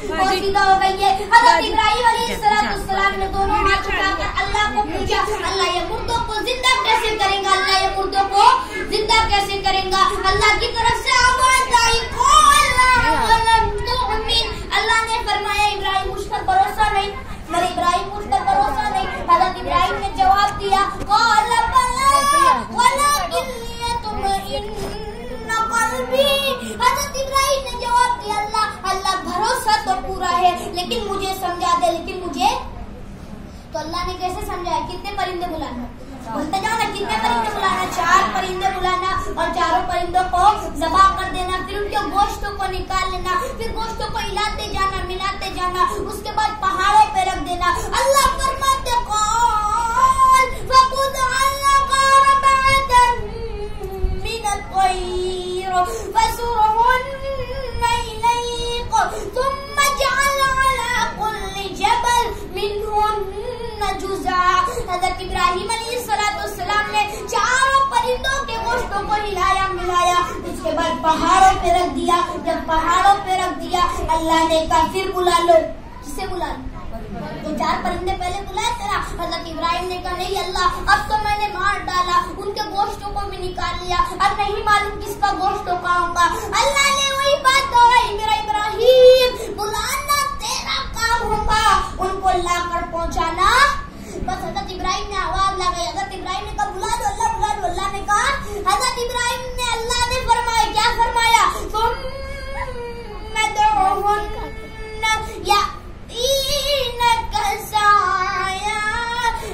वो सीधा हो गई है। हज़रत इब्राहीम अलैहिस्सलाम ने दोनों हाथ उठाकर अल्लाह को पूछा, अल्लाह ये मुर्दों को जिंदा कैसे करेगा, अल्लाह ये मुर्दों को जिंदा कैसे करेगा। अल्लाह की तरफ से आवाज आई, अल्लाह ने फरमाया इब्राहिम मुझ पर भरोसा नहीं, मेरे इब्राहिम मुझ पर भरोसा नहीं। हज़रत इब्राहिम ने जवाब दिया, हज़रत इब्राहिम ने जवाब दिया, अल्लाह भरोसा तो पूरा है लेकिन मुझे समझा दे, लेकिन मुझे। तो अल्लाह ने कैसे समझाया, कितने परिंदे बुलाना, बोलते जाओ ना, कितने परिंदे बुलाना, 4 परिंदे बुलाना और चारों परिंदों को ज़बा कर देना, फिर उनके गोश्तों को निकाल लेना, फिर गोश्तों को हिलाते जाना, मिलाते जाना, उसके बाद पहाड़ों पे रख देना। अल्लाह फरमाते हज़रत इब्राहीम अलैहिस्सलाम ने चारों परिंदों के गोश्तों को हिलाया मिलाया, उसके बाद पहाड़ों पे रख दिया। जब पहाड़ों पे रख दिया अल्लाह ने कहा फिर बुला लो, किसे बुला लो, तो 4 परिंदे पहले बुलाए थे ना। हज़रत इब्राहीम ने कहा नहीं अल्लाह, अब तो मैंने मार डाला, उनके गोश्तों को भी निकाल लिया, अब नहीं मालूम किसका गोश्त कहाँ होगा। अल्लाह ने वही बात दोहराई, मेरा इब्राहीम बुलाना तेरा काम होगा, उनको लाकर पहुँचाना बस। हज़रत इब्राहीम ने आवाज लगाई, हज़रत इब्राहीम ने कहा बुला दो अल्लाह, बुला दो। अल्लाह ने कहा, हज़रत इब्राहीम ने, अल्लाह ने फरमाया, क्या फरमाया,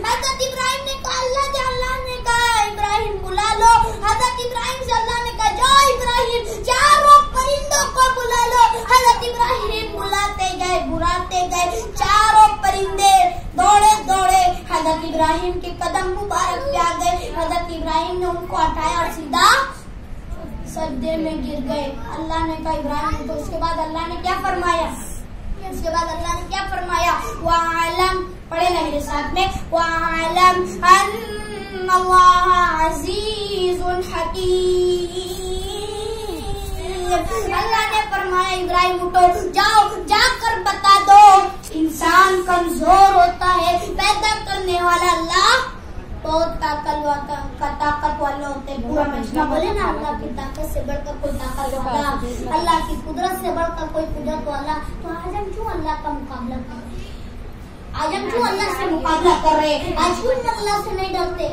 हज़रत इब्राहीम ने कहा अल्लाह ने कहा इब्राहीम बुला लो। हज़रत इब्राहीम से अल्लाह ने कहा जाओ इब्राहीम, चारों परिंदों को बुला लो। हज़रत इब्राहीम बुलाते गए, चारों परिंदे दौड़े दौड़े हज़रत इब्राहीम के कदम मुबारक पे आ गए। हज़रत इब्राहीम ने उनको हटाया और सीधा सजदे में गिर गए। अल्लाह ने कहा इब्राहीम, तो उसके बाद अल्लाह ने क्या फरमाया, वालम, पढ़े ना मेरे साथ में, वालम अन्नल्लाह अज़ीज़ुन हकीम। अल्लाह ने फरमाया इब्राहीम उठो, जाओ जाकर बता दो इंसान कमजोर होता है, पैदा करने वाला अल्लाह बहुत ताकत वाला होते हैं। पूरा मजमा बोले ना, अल्लाह की ताकत से बढ़कर कोई ताकत वाला, अल्लाह की कुदरत से बढ़कर कोई कुदरत वाला। तो आज हम क्यों अल्लाह का मुकाबला कर रहे हैं, आज हम क्यों अल्लाह से मुकाबला कर रहे हैं, आज क्यों अल्लाह से नहीं डरते,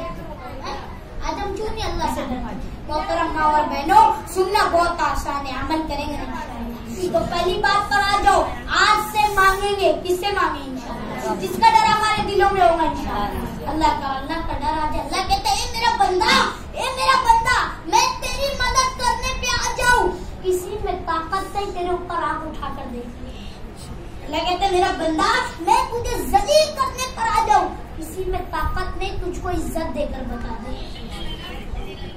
आज हम क्यों नहीं अल्लाह से डरते। मोहतरम माँ और बहनों, सुनना बहुत आसान है, अमल करेंगे नहीं। तो पहली बात पर आ जाओ, आज से मांगेंगे, किससे मांगेंगे, इंशाअल्लाह, जिसका डर हमारे दिलों में होगा इंशाअल्लाह, अल्लाह का डर आ जाए। अल्लाह कहते हैं मेरा बंदा, मैं तेरी मदद करने पे आ जाऊं, इसी में ताकत से तेरे ऊपर आंख उठा कर देख। अल्लाह कहते हैं मेरा बंदा, मैं तुझे जलील करने पर आ जाऊं, इसी में ताकत नहीं, तुझको इज्जत देकर बता दे।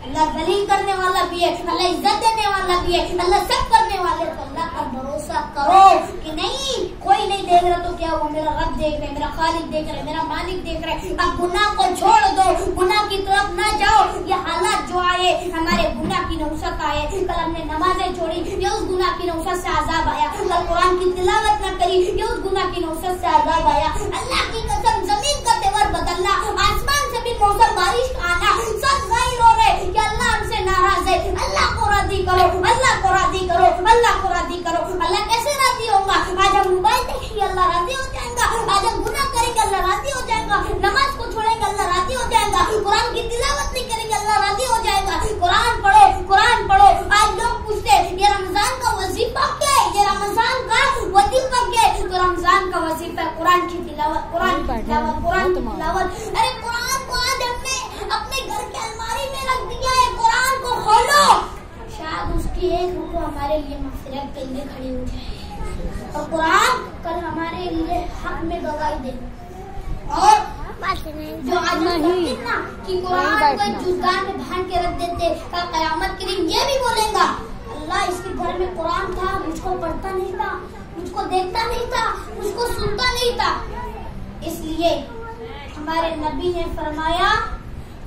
अल्लाह जलील करने वाला भी है, अल्लाह इज्जत देने वाला भी है, अल्लाह सब करने वाले। तो अल्लाह पर भरोसा करो कि नहीं, कोई नहीं देख रहा तो क्या हुआ, मेरा रब देख रहे, मेरा खालिक देख रहे, मेरा मालिक देख रहे। अब गुनाह को छोड़ दो, गुनाह की तरफ ना जाओ। ये हालात जो आए, हमारे गुनाह की नौसत आए, कल हमने नमाजें छोड़ी, ये उस गुनाह की नौसत से आजाब आया, कल कुरान की तिलावत न करी, ये उस गुनाह की नौसत से आजाब आया। अल्लाह की कसम, जमीन का तेवर बदलना, आसमान से भी मौसम बारिश का आना, सब जाहिर हो रहे कि अल्लाह हमसे नाराज है। अल्लाह को राजी करो, अल्लाह को राजी करो, अल्लाह को राजी करो। अल्लाह कैसे राजी होगा, आज हम मोबाइल देखेंगे अल्लाह राजी हो जाएगा, आज हम गुनाह करेंगे अल्लाह राजी हो जाएगा, नमाज को छोड़ेंगे अल्लाह राजी हो जाएगा, कुरान की तिलावत नहीं करेंगे अल्लाह राजी हो जाएगा। कुरान पढ़ो, कुरान पढ़ो। आज लोग पूछते ये रमजान का वजीफा क्या है, ये रमजान का वजीफा क्या है, तो रमजान का वजीफा कुरान की तिलावत, कुरान की तिलावत, कुरान की तिलावत। अरे कुरान को आज हमने अपने घर के अलमारी में रख दिया है, कुरान को खोलो, शायद उसकी एक रुको हमारे लिए मग़फ़िरत के लिए खड़ी हो जाए, और कुरान कल हमारे लिए हक में गवाही दे। और जो आज ना कि कुरान को जुगान में बांध के रख देते, कल क़यामत के दिन ये भी बोलेगा अल्लाह इसके घर में कुरान था, मुझको पढ़ता नहीं था, मुझको देखता नहीं था, मुझको सुनता नहीं था। इसलिए हमारे नबी ने फरमाया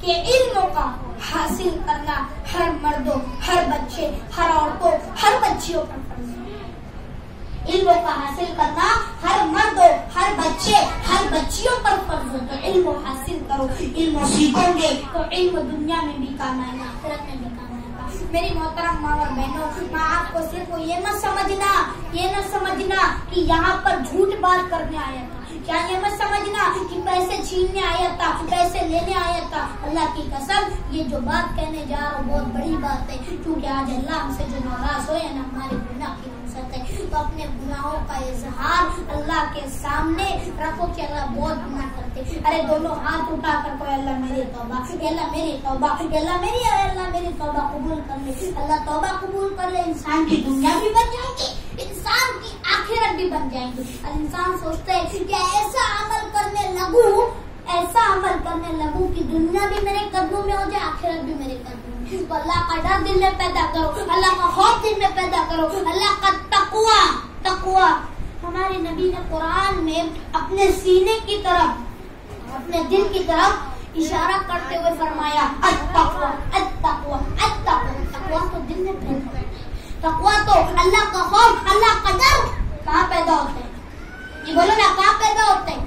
कि इल्म का हासिल करना हर मर्दों, हर बच्चे, हर औरतों, हर बच्चियों पर फर्ज है। इल्म का हासिल करना हर मर्द हो, हर बच्चे, हर बच्चियों पर फर्ज हो। तो इल्म हासिल करो, इल्म सीखोगे तो इल्म दुनिया में भी काम आएगा, आखिरत में भी काम आएगा। मेरी मोहतरम माँ और बहनों, मैं आपको सिर्फ ये न समझना कि यहाँ पर झूठ बात करने आया था, क्या ये मत समझना कि पैसे छीनने आया था, पैसे लेने आया था। अल्लाह की कसम, ये जो बात कहने जा रहा हूँ बहुत बड़ी बात है, क्योंकि आज अल्लाह हमसे जो नाराज हो या ना हमारे गुनाह की रुखसत है, तो अपने गुनाहों का इजहार अल्लाह के सामने रखो कि अल्लाह बहुत गुनाह करते। अरे दोनों हाथ उठा कर कोई अल्लाह मेरी तौबा, अल्लाह मेरी तौबा, अल्लाह मेरी तौबा कबूल कर ले। अल्लाह तौबा कबूल कर ले, इंसान की दुनिया भी बन जाएगी, इंसान की आखिरत भी बन जाएगी। इंसान सोचता है कि ऐसा अमल करने लगूं कि दुनिया भी मेरे कदमों में हो जाए, आखिरत भी मेरे कदमों में। तो अल्लाह का डर दिल में पैदा करो, अल्लाह का खौफ दिल में पैदा करो, अल्लाह का तकवा। हमारे नबी ने कुरान में अपने सीने की तरफ, अपने दिल की तरफ इशारा करते हुए फरमाया, अत्तक़वा। तकवा तो दिल में पैदा है, तकवा तो अल्लाह का खौफ, अल्लाह का डर कहाँ पैदा होता है? ये बोलो ना, कहाँ पैदा होता है?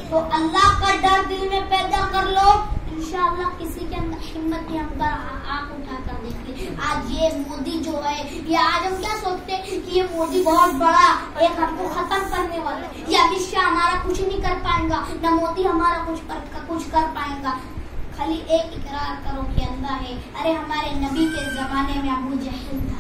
तो अल्लाह का डर दिल में पैदा कर लो, इंशाअल्लाह किसी के अंदर हिम्मत नहीं, हम आंख उठा कर देखिए। आज ये मोदी जो है, ये आज हम क्या सोचते हैं कि ये मोदी बहुत बड़ा एक हमको खत्म करने वाला है, ये अमित शाह हमारा कुछ नहीं कर पाएगा, न मोदी हमारा कुछ कर पाएगा। खाली एक इकरार करो कि अल्लाह है। अरे हमारे नबी के जमाने में अबू जहल था,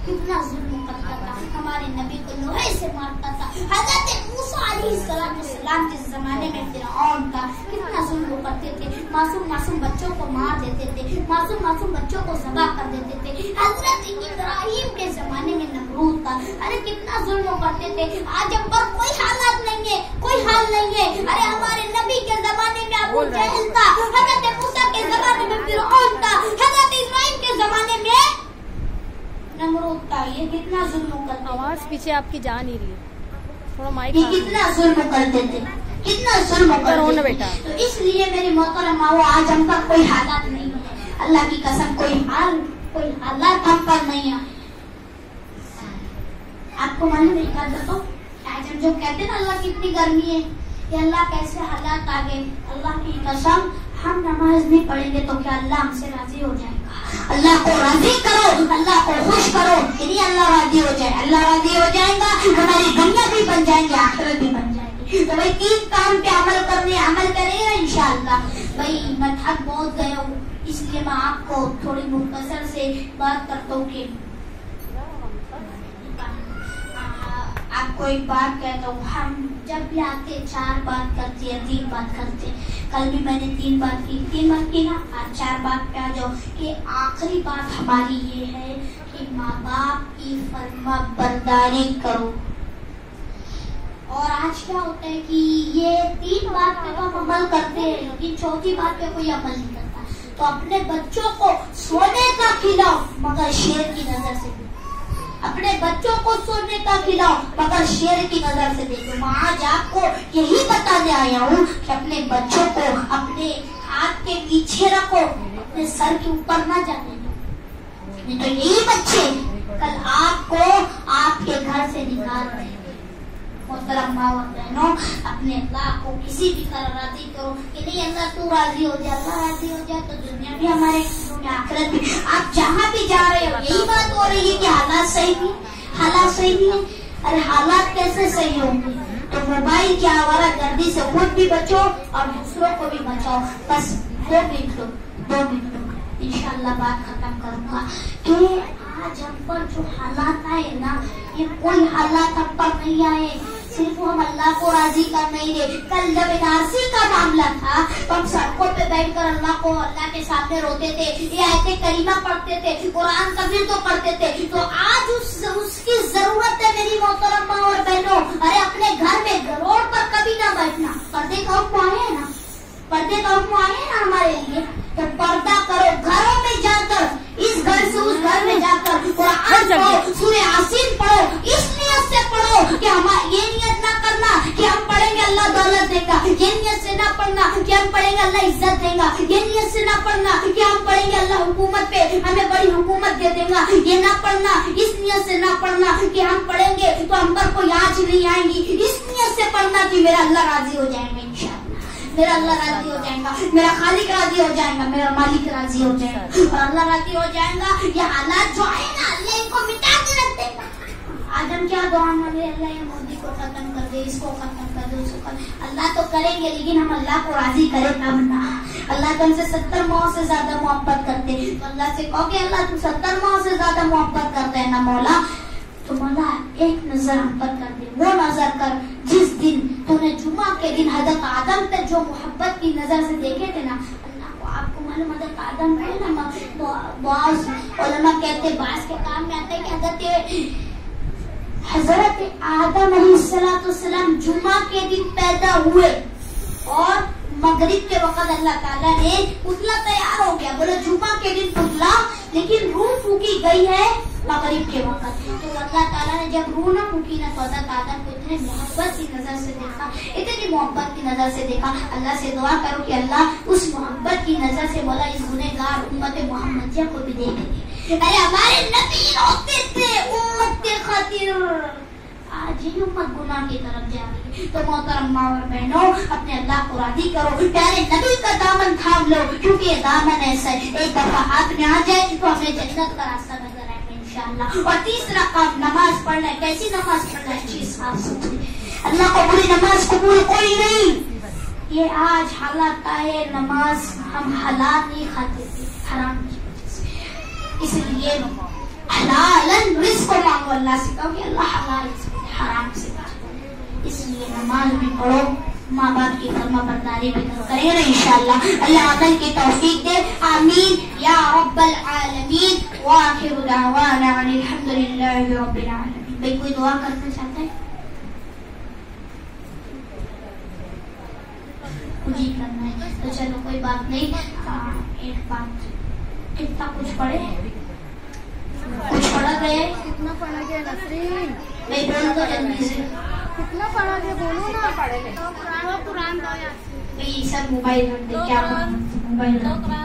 कितना जुल्म करता था, हमारे नबी को लोहे से मारता था। हज़रत मूसा अलैहिस्सलाम के जमाने में फिरऔन था, कितना जुल्म करते थे, मासूम बच्चों को मार देते थे, मासूम बच्चों को ज़बह कर देते थे। हज़रत इब्राहिम के जमाने में नमरूद था, अरे कितना जुल्म करते थे। आज हम पर कोई हालात नहीं है, कोई हाल नहीं है। अरे हमारे नबी के जमाने में अबू जहल था, हज़रत मूसा के जमाने में फिरऔन था, हज़रत इब्राहिम के जमाने में नमरूद था। ये कितना जुल्म करते थे। आवाज पीछे आपकी जा नहीं रही है, थोड़ा माइक। ये कितना जुल्म करते थे, कितना जुल्म करते थे बेटा। तो इसलिए मेरी मोहतरम माओ, आज हम पर कोई हालात नहीं है, अल्लाह की कसम कोई हालात हम पर नहीं है। आपको मालूम है क्या? देखो आज हम जो कहते हैं ना अल्लाह की इतनी गर्मी है, ये अल्लाह कैसे हालात आ गए। अल्लाह की कसम, हम नमाज नहीं पढ़ेंगे तो क्या अल्लाह हमसे राजी हो जाएगा? अल्लाह को राजी करो, अल्लाह को खुश करो, यदि अल्लाह राजी हो जाए, अल्लाह राजी हो जाएगा, हमारी दुनिया भी बन जाएंगे, आखिरत भी बन जाएगी। तो भाई 3 काम पे अमल करेगा इंशाअल्लाह। भाई मैं थक बहुत गया हूँ, इसलिए मैं आपको थोड़ी मुख्तसर से बात करता हूँ कि आपको एक बात कहता हूँ, हम जब भी आते 4 बात करते हैं, 3 बात करते हैं। कल भी मैंने 3 बात की ना, आज 4 बात पे आ जाओ कि आखिरी बात हमारी ये है कि माँ बाप की फर्मा बरदारी करो। और आज क्या होता है कि ये 3 बात पे तो हम अमल करते हैं, लेकिन 4थी बात पे कोई अमल नहीं करता। तो अपने बच्चों को सोने का खिलाओ, मगर शेर की नजर से। अपने बच्चों को सोने का खिलाओ, मगर शेर की नजर से देखो। मैं आज आपको यही बताने आया हूँ कि अपने बच्चों को अपने हाथ के पीछे रखो, अपने सर के ऊपर ना जाने दो, नहीं तो यही बच्चे कल आपको आपके घर से निकाल देंगे। मोहतरम माँ और बहनों, अपने अल्लाह को किसी भी तरह राजी करो कि नहीं अल्लाह तू राजी हो जाए, अल्लाह राजी हो जाए तो दुनिया भी हमारे आखिरत भी। आप जहाँ भी जा रहे हो यही बात हो रही है कि हालात सही नहीं, हालात सही नहीं है। अरे हालात कैसे सही होंगे? तो मोबाइल की आवारागर्दी से खुद भी बचो और दूसरों को भी बचाओ। बस 2 मिनट इंशाअल्लाह बात खत्म करूंगा कि आज हम पर जो हालात आए ना, ये कोई हालात हम पर नहीं आए, सिर्फ हम अल्लाह को राजी कर नहीं रहे। कल जब एनआरसी का मामला था तो हम सड़कों पे बैठकर अल्लाह के सामने रोते थे, ये आयते करीमा पढ़ते थे, कुरान तफसीर तो पढ़ते थे। तो आज उसकी जरूरत है मेरी मोहतरम माँ और बहनों। अरे अपने घर में रोड पर कभी ना बैठना, पर्दे का हुक्म आए है ना, पर्दे का हुक्म आए ना हमारे लिए, तो पर्दा करो। घरों में जाकर, इस घर से उस घर में जाकर कुरान पढ़ो, सूरह यासीन पढ़ो। इस नियत से पढ़ो कि हम ये नियत ना करना कि हम पढ़ेंगे अल्लाह दौलत देगा, ये नियत से ना पढ़ना कि हम पढ़ेंगे अल्लाह इज्जत देगा, ये नियत से ना पढ़ना कि हम पढ़ेंगे अल्लाह हुकूमत पे हमें बड़ी हुकूमत दे देगा, ये ना पढ़ना। इस नियत से ना पढ़ना कि हम पढ़ेंगे तो हम पर कोई आ बाजी नहीं आएंगी। इस नियत से पढ़ना कि मेरा अल्लाह राजी हो जाएगा इंशाअल्लाह, मेरा अल्लाह राजी हो जाएगा, मेरा खालिक राजी हो जाएगा, मेरा मालिक राजी हो जाएगा। और अल्लाह राजी हो जाएगा, ये हालात जो है ना अल्लाह इनको मिटा के रख देगा। आज हम क्या दुआ मांगे, अल्लाह ये मोदी को खत्म कर दे, इसको खत्म कर दे, उसको अल्लाह तो करेंगे, लेकिन हम अल्लाह को राजी करें तब ना। अल्लाह तो हमसे 70 माह से ज्यादा मोहब्बत करते, तो अल्लाह से कहो कि अल्लाह तू 70 माह से ज्यादा मोहब्बत करते है ना मौला, तो मौला एक नजर हम पर कर दे। वो नजर कर जिस दिन तूने जुमा के दिन हजरत आदम तक जो मोहब्बत की नजर से देखे थे ना, अल्लाह को आपको मालूम हजरत आदम है ना, बास उलमा कहते बास के काम में आते कि हजरत आदम अलैहिस्सलाम जुमा के दिन पैदा हुए और मगरिब के वक्त अल्लाह ताला ने पुतला तैयार हो गया। बोले जुमा के दिन पुतला, लेकिन रूह फूकी गई है मगरिब के वक्त। तो अल्लाह ताला ने जब रूह न फूकी ना, तो हज़रत आदम को इतने मोहब्बत की नजर से देखा, इतनी मोहब्बत की नजर से देखा। अल्लाह से दुआ करो कि अल्लाह उस मोहब्बत की नजर से मौला इस गुनहगार उम्मत मोहम्मदिया को भी देख ले। अरे हमारे नबी रोते थे उम्मत के खातिर, आज ही उम्मत गुनाह की तरफ जा रही है। तो मोहतरम माँ और बहनों, अपने अल्लाह को राजी करो, प्यारे नबी का दामन थाम लो, क्योंकि ये दामन ऐसा है एक दफा हाथ में आ जाए तो हमें जन्नत का रास्ता नजर आएगा इंशाअल्लाह। और तीसरा काम नमाज पढ़ना है। कैसी नमाज पढ़ना है? अच्छी साफ सुथरी। अल्लाह को बुरी नमाज कबूल कोई नहीं। ये आज हालात आए, नमाज हम हलाल नहीं खाते थे हराम की वजह से, इसलिए हलालन रिज़्क़ को मांगो अल्लाह से, कहो कि अल्लाह हलाल हराम से बचाओ। इसलिए नमाज भी पढ़ो, माँ बाप की फरमाबरदारी भी करेंगे ना इंशाअल्लाह। अल्लाह अमल की तौफीक दे, आमीन या रब्बल आलमीन। व आखिरु दावाना अनिल हम्दुलिल्लाहि रब्बिल आलमीन। भाई कोई दुआ करना चाहता है? कुछ ही करना है तो चलो कोई बात नहीं। एक बात, कितना कुछ पढ़े, कुछ पढ़ा गए, कितना पढ़ा गया नसरीन? मैं बोल दो जल्दी से, कितना पढ़ा गया बोलो ना। तो कुरान दो यार, ये सब मोबाइल रख दे, क्या मोबाइल रख दे।